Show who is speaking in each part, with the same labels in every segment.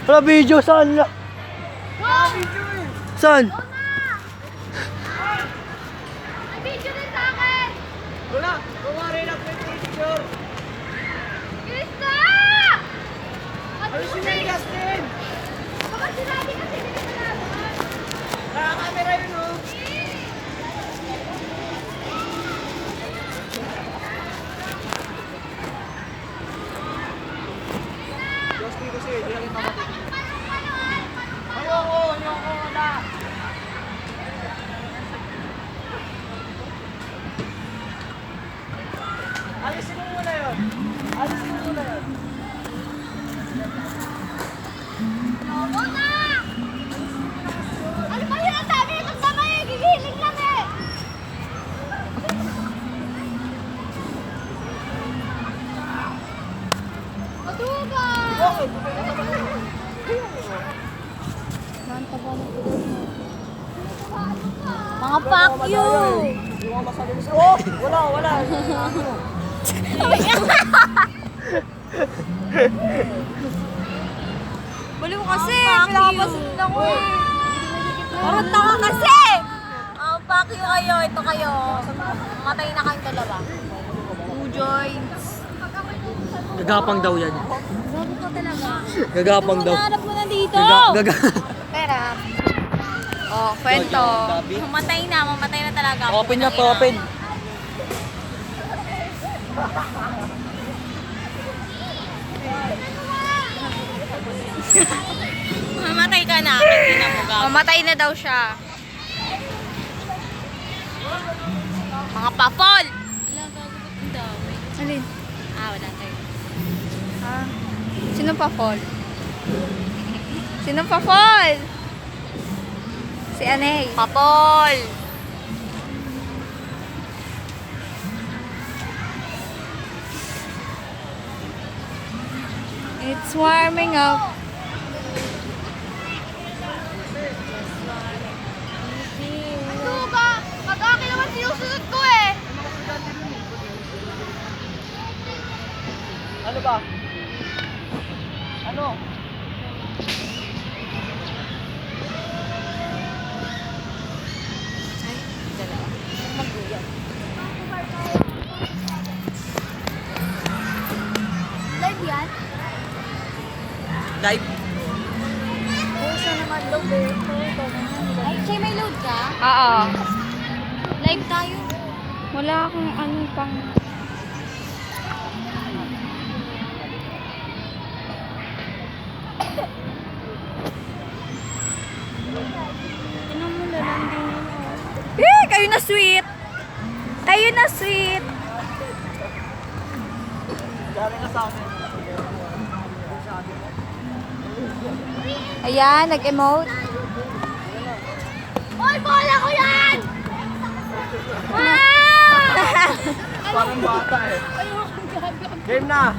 Speaker 1: Wala video, saan? Saan?
Speaker 2: May video din sa akin!
Speaker 3: Wala! Kumari na po yung picture!
Speaker 2: Krista!
Speaker 3: Ano si Megas din?
Speaker 2: Baka sinabi kasi hindi ka nalaman.
Speaker 3: Nakakamera yun oh! Joski kasi, di lang ito matitin. Ayoko, wala! Alisin mo muna yun! Alisin mo muna yun!
Speaker 2: Oo na! Ano ba yun ang sabi itong damay? Gigiling lang eh! Maduga! Mga fuck you!
Speaker 3: Hindi mo masabi mo oh! Wala!
Speaker 2: Baliw kasi! Pinapasunod ako eh! Parang tanga kasi! Fuck you kayo! Ito kayo! Matay na kayong dalawa. Two joints.
Speaker 1: Gagapang daw yan.
Speaker 2: Grabe ka talaga.
Speaker 1: Gagapang daw.
Speaker 2: Hanap mo na dito! Pera. Oh, kwento. Mamatay na talaga.
Speaker 1: Open na to, open.
Speaker 2: Mamatay ka na. Mamatay na daw siya. Mga pa-fall! Alin? Wala tayo. Sino pa-fall? Sino pa-fall? Si Anay. Pa-fall! It's warming up. Suga! Pag-akin naman sinusunod ko eh!
Speaker 3: Ano ba? Ano?
Speaker 2: Live yan?
Speaker 1: Live.
Speaker 2: Siya naman load eh. Ay, siya may load ka? Oo. Live tayo. Wala akong ano pang... Kayo na sweet! Kayo na sweet!
Speaker 3: Galing ka sa akin.
Speaker 2: Ayan, nag-emote. Hoy, bola ko yan!
Speaker 3: Parang bata eh. Game na!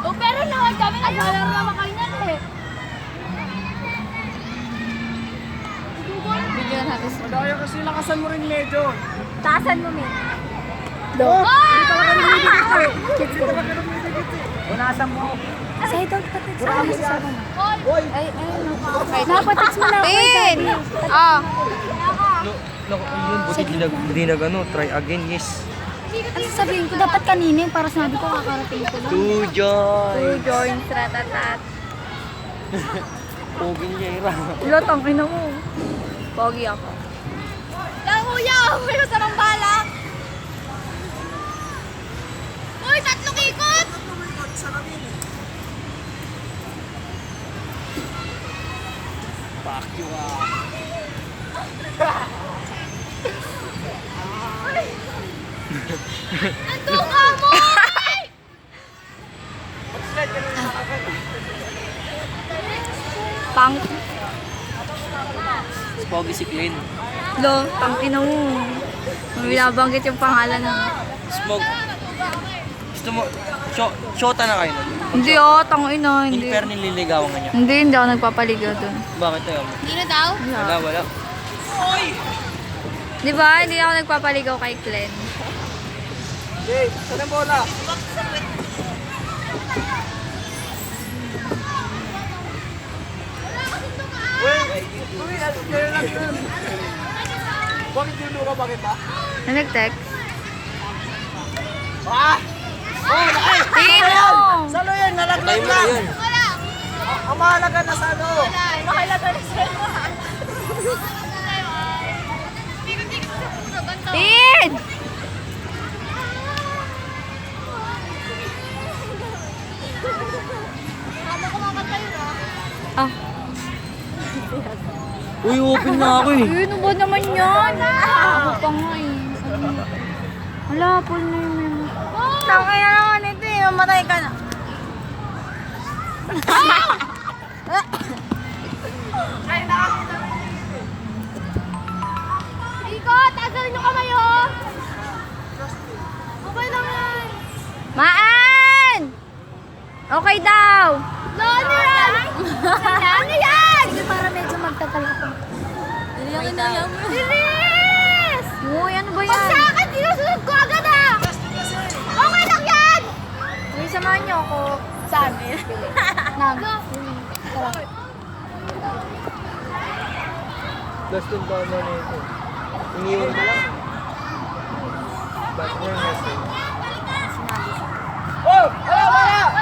Speaker 2: Oh, pero naman kami naglalaro naman kayo na eh. Video na natin.
Speaker 3: Madaya kasi lakasan mo rin medyo.
Speaker 2: Taasan mo, Min.
Speaker 3: Oh! Hindi pala ka namimigit eh. Hindi pala ka namimigit eh. Unasan mo.
Speaker 2: Side out pa text
Speaker 3: Wala mo siya. Hoy!
Speaker 2: Ay, napatext mo na ako. Pin! Ah.
Speaker 1: Yun, buti hindi nag ano, try again, yes.
Speaker 2: Ano sabihin ko? Dapat kanina yung para sabi ko kakarating ko lang.
Speaker 1: Two joy.
Speaker 2: Two joints, ratatat.
Speaker 1: Poging Jaira.
Speaker 2: Lotang ina mo. Pogi ako. Lang kuya! May masarang balak! Uy! Tatlong ikot!
Speaker 1: Fuck you
Speaker 2: Andun ka mo! Pang...
Speaker 1: Pogi si Glenn.
Speaker 2: Lo, tangina mo. Binabanggit yung pangalan ng...
Speaker 1: Smog. Gusto mo, shota na kayo nun?
Speaker 2: Hindi tangina,
Speaker 1: In
Speaker 2: hindi.
Speaker 1: fair nililigawan ka niya.
Speaker 2: Hindi ako nagpapaligaw dun.
Speaker 1: Bakit tayo mo?
Speaker 2: Hindi na daw?
Speaker 1: Wala.
Speaker 2: Di ba? Hindi ako nagpapaligaw kay Glenn.
Speaker 3: Jay, saan ang bola? bakit ba?
Speaker 2: Na nag-text?
Speaker 3: Ah! Oh, ay!
Speaker 2: Tino!
Speaker 3: Salo yan, nalaglag
Speaker 1: Tayo mo na
Speaker 3: lang.
Speaker 1: yun.
Speaker 3: Ang mahalaga na sa ano.
Speaker 2: Mahalaga na siya. Tin! Ah.
Speaker 1: Uy, open na ako eh.
Speaker 2: Ano ba naman yan? Ako pa nga eh. Wala, full na yung memo. Tangay na naman ito eh. Mamatay ka na. Rico, tagal nyo kamay oh. Okay lang yan. Maan! Okay daw. Ano yan? Ano yan? Para medyo magtagal ako. Bilis! Uy, ano ba yan? Pag sa akin, sinusunod ko agad ah! Okay lang yan! Uy, samahan niyo ako. Saan? Nang. Tara.
Speaker 1: Last yung tama na ito. Iniwan ko lang. Ba't mo yung message?
Speaker 3: Oh! Wala, wala!